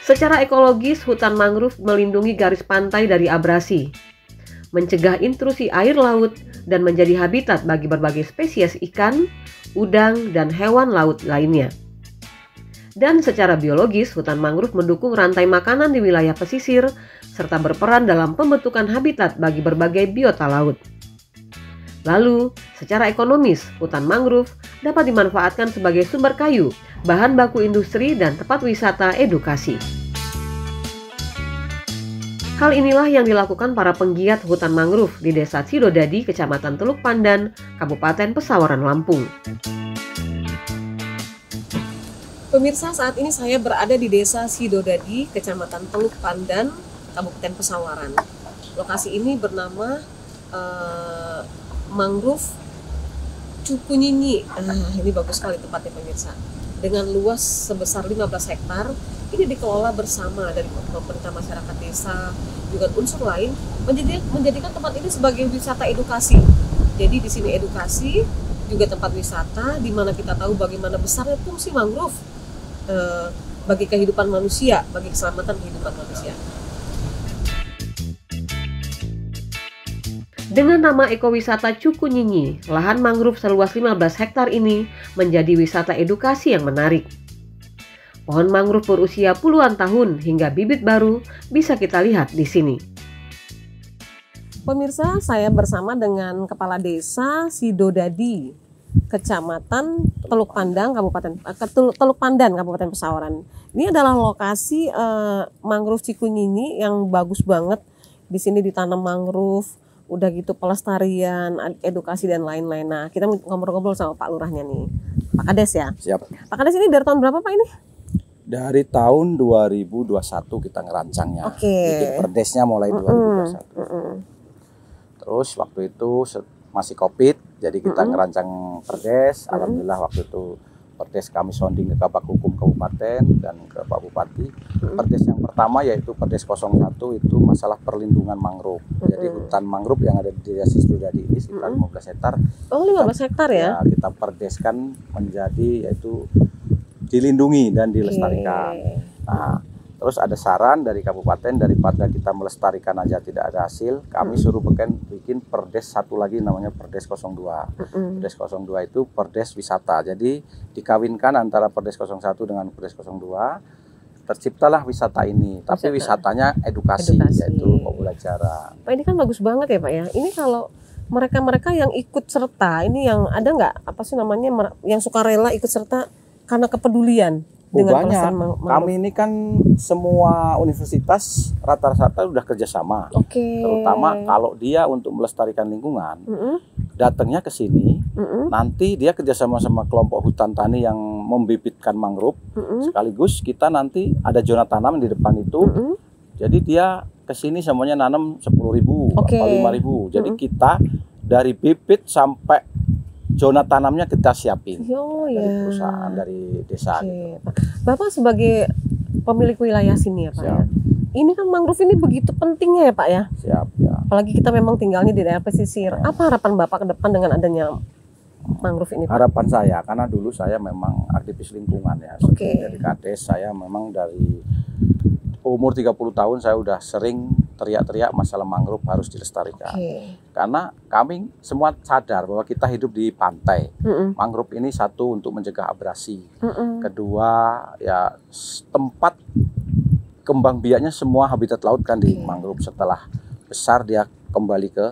Secara ekologis, hutan mangrove melindungi garis pantai dari abrasi, mencegah intrusi air laut, dan menjadi habitat bagi berbagai spesies ikan, udang, dan hewan laut lainnya. Dan secara biologis, hutan mangrove mendukung rantai makanan di wilayah pesisir, serta berperan dalam pembentukan habitat bagi berbagai biota laut. Lalu, secara ekonomis, hutan mangrove dapat dimanfaatkan sebagai sumber kayu, bahan baku industri, dan tempat wisata edukasi. Hal inilah yang dilakukan para penggiat hutan mangrove di Desa Sidodadi, Kecamatan Teluk Pandan, Kabupaten Pesawaran, Lampung. Pemirsa, saat ini saya berada di Desa Sidodadi, Kecamatan Teluk Pandan, Kabupaten Pesawaran. Lokasi ini bernama Mangrove Cukunyinyi. Ini bagus sekali tempatnya pemirsa. Dengan luas sebesar 15 hektar, ini dikelola bersama dari pemerintah, masyarakat desa, juga unsur lain, menjadikan tempat ini sebagai wisata edukasi. Jadi di sini edukasi, juga tempat wisata, di mana kita tahu bagaimana besarnya fungsi mangrove bagi kehidupan manusia, bagi keselamatan kehidupan manusia. Dengan nama ekowisata Cukunyinyi, lahan mangrove seluas 15 hektar ini menjadi wisata edukasi yang menarik. Pohon mangrove berusia puluhan tahun hingga bibit baru bisa kita lihat di sini. Pemirsa, saya bersama dengan Kepala Desa Sidodadi, Kecamatan Teluk Pandan, Kabupaten Pesawaran. Ini adalah lokasi mangrove Cukunyinyi yang bagus banget. Di sini ditanam mangrove, udah gitu pelestarian, edukasi dan lain-lain. Nah, kita ngobrol-ngobrol sama Pak Lurahnya nih, Pak Kades ya. Siap. Pak Kades, ini dari tahun berapa Pak ini? Dari tahun 2021 kita ngerancangnya. Bikin perdesnya mulai 2021. Terus waktu itu masih COVID, jadi kita ngerancang perdes. Alhamdulillah waktu itu perdes kami sounding ke Kabak Hukum Kabupaten dan ke Pak Bupati. Perdes yang pertama yaitu Perdes 01 itu masalah perlindungan mangrove. Jadi hutan mangrove yang ada di Desa Sidodadi ini sekitar 15 hektar. Oh, 15 hektar ya? Kita perdeskan menjadi yaitu dilindungi dan dilestarikan. Nah, terus ada saran dari kabupaten, daripada kita melestarikan aja tidak ada hasil, kami suruh bikin perdes satu lagi namanya Perdes 02. Perdes 02 itu perdes wisata. Jadi dikawinkan antara Perdes 01 dengan Perdes 02. Terciptalah wisata ini, tapi wisatanya edukasi. Yaitu pembelajaran. Pak, ini kan bagus banget ya Pak ya. Ini kalau mereka-mereka yang ikut serta, ini yang ada nggak apa sih namanya, yang suka rela ikut serta karena kepedulian dengan banyak. Kami ini kan semua universitas rata-rata udah kerjasama. Terutama kalau dia untuk melestarikan lingkungan, datangnya ke sini, nanti dia kerjasama sama kelompok hutan tani yang membibitkan mangrove, sekaligus kita nanti ada zona tanam di depan itu, jadi dia ke sini semuanya nanam 10.000 atau 5.000, jadi kita dari bibit sampai zona tanamnya kita siapin dari perusahaan, dari desa. Gitu. Bapak sebagai pemilik wilayah sini ya Pak ya. Ini kan mangrove ini begitu pentingnya ya Pak ya. Siap ya. Apalagi kita memang tinggalnya di daerah pesisir. Apa harapan Bapak ke depan dengan adanya mangrove ini Pak? Harapan saya, karena dulu saya memang aktivis lingkungan ya. Dari Kades saya memang dari umur 30 tahun saya udah sering teriak-teriak masalah mangrove harus dilestarikan. Karena kami semua sadar bahwa kita hidup di pantai. Mangrove ini satu untuk mencegah abrasi. Kedua ya tempat kembang biaknya semua habitat laut kan di mangrove, setelah besar dia kembali ke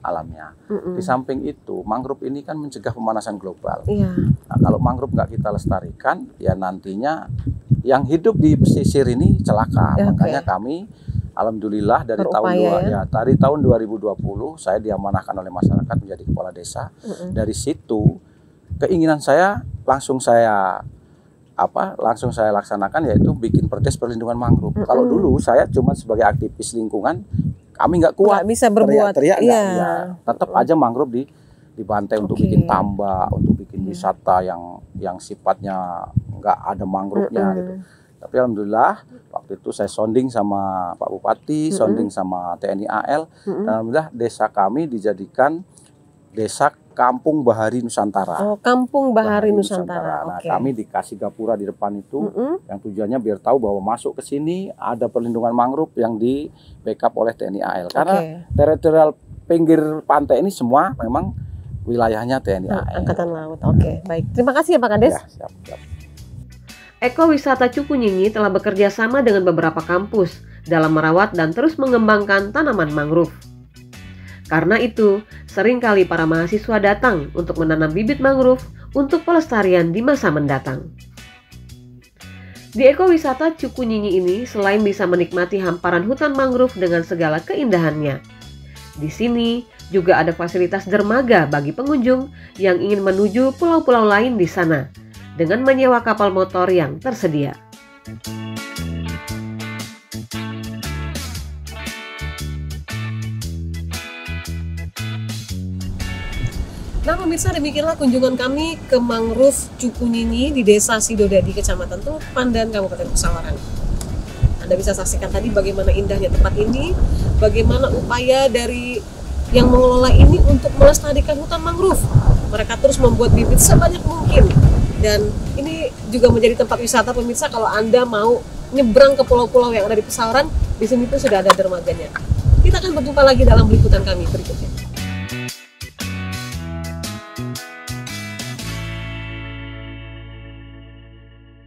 alamnya. Di samping itu mangrove ini kan mencegah pemanasan global. Nah, kalau mangrove nggak kita lestarikan ya nantinya yang hidup di pesisir ini celaka. Makanya kami alhamdulillah dari tahun 2020 saya diamanahkan oleh masyarakat menjadi kepala desa. Dari situ keinginan saya langsung saya laksanakan, yaitu bikin perdes perlindungan mangrove. Kalau dulu saya cuma sebagai aktivis lingkungan, kami nggak kuat, nggak bisa berbuat, teriak-teriak tetap aja mangrove dibantai untuk bikin tambak, untuk bikin wisata yang sifatnya nggak ada mangrove-nya gitu. Tapi alhamdulillah waktu itu saya sounding sama Pak Bupati, sounding sama TNI AL, dan alhamdulillah desa kami dijadikan desa Kampung Bahari Nusantara. Oh, Kampung Bahari Nusantara. Nah, kami dikasih gapura di depan itu, yang tujuannya biar tahu bahwa masuk ke sini ada perlindungan mangrove yang di backup oleh TNI AL. Karena teritorial pinggir pantai ini semua memang wilayahnya TNI AL. Angkatan Laut. Oke, baik. Terima kasih ya Pak Kades. Ya, siap. Ekowisata Cukunyinyi telah bekerja sama dengan beberapa kampus dalam merawat dan terus mengembangkan tanaman mangrove. Karena itu, seringkali para mahasiswa datang untuk menanam bibit mangrove untuk pelestarian di masa mendatang. Di ekowisata Cukunyinyi ini, selain bisa menikmati hamparan hutan mangrove dengan segala keindahannya, di sini juga ada fasilitas dermaga bagi pengunjung yang ingin menuju pulau-pulau lain di sana, dengan menyewa kapal motor yang tersedia. Nah pemirsa, demikianlah kunjungan kami ke mangrove Cukunyinyi di Desa Sidodadi, Kecamatan Tupan dan Kabupaten Pesawaran. Anda bisa saksikan tadi bagaimana indahnya tempat ini, bagaimana upaya dari yang mengelola ini untuk melestarikan hutan mangrove. Mereka terus membuat bibit sebanyak mungkin, dan ini juga menjadi tempat wisata pemirsa. Kalau Anda mau nyebrang ke pulau-pulau yang ada di Pesawaran, di sini tuh sudah ada dermaganya. Kita akan berjumpa lagi dalam liputan kami berikutnya.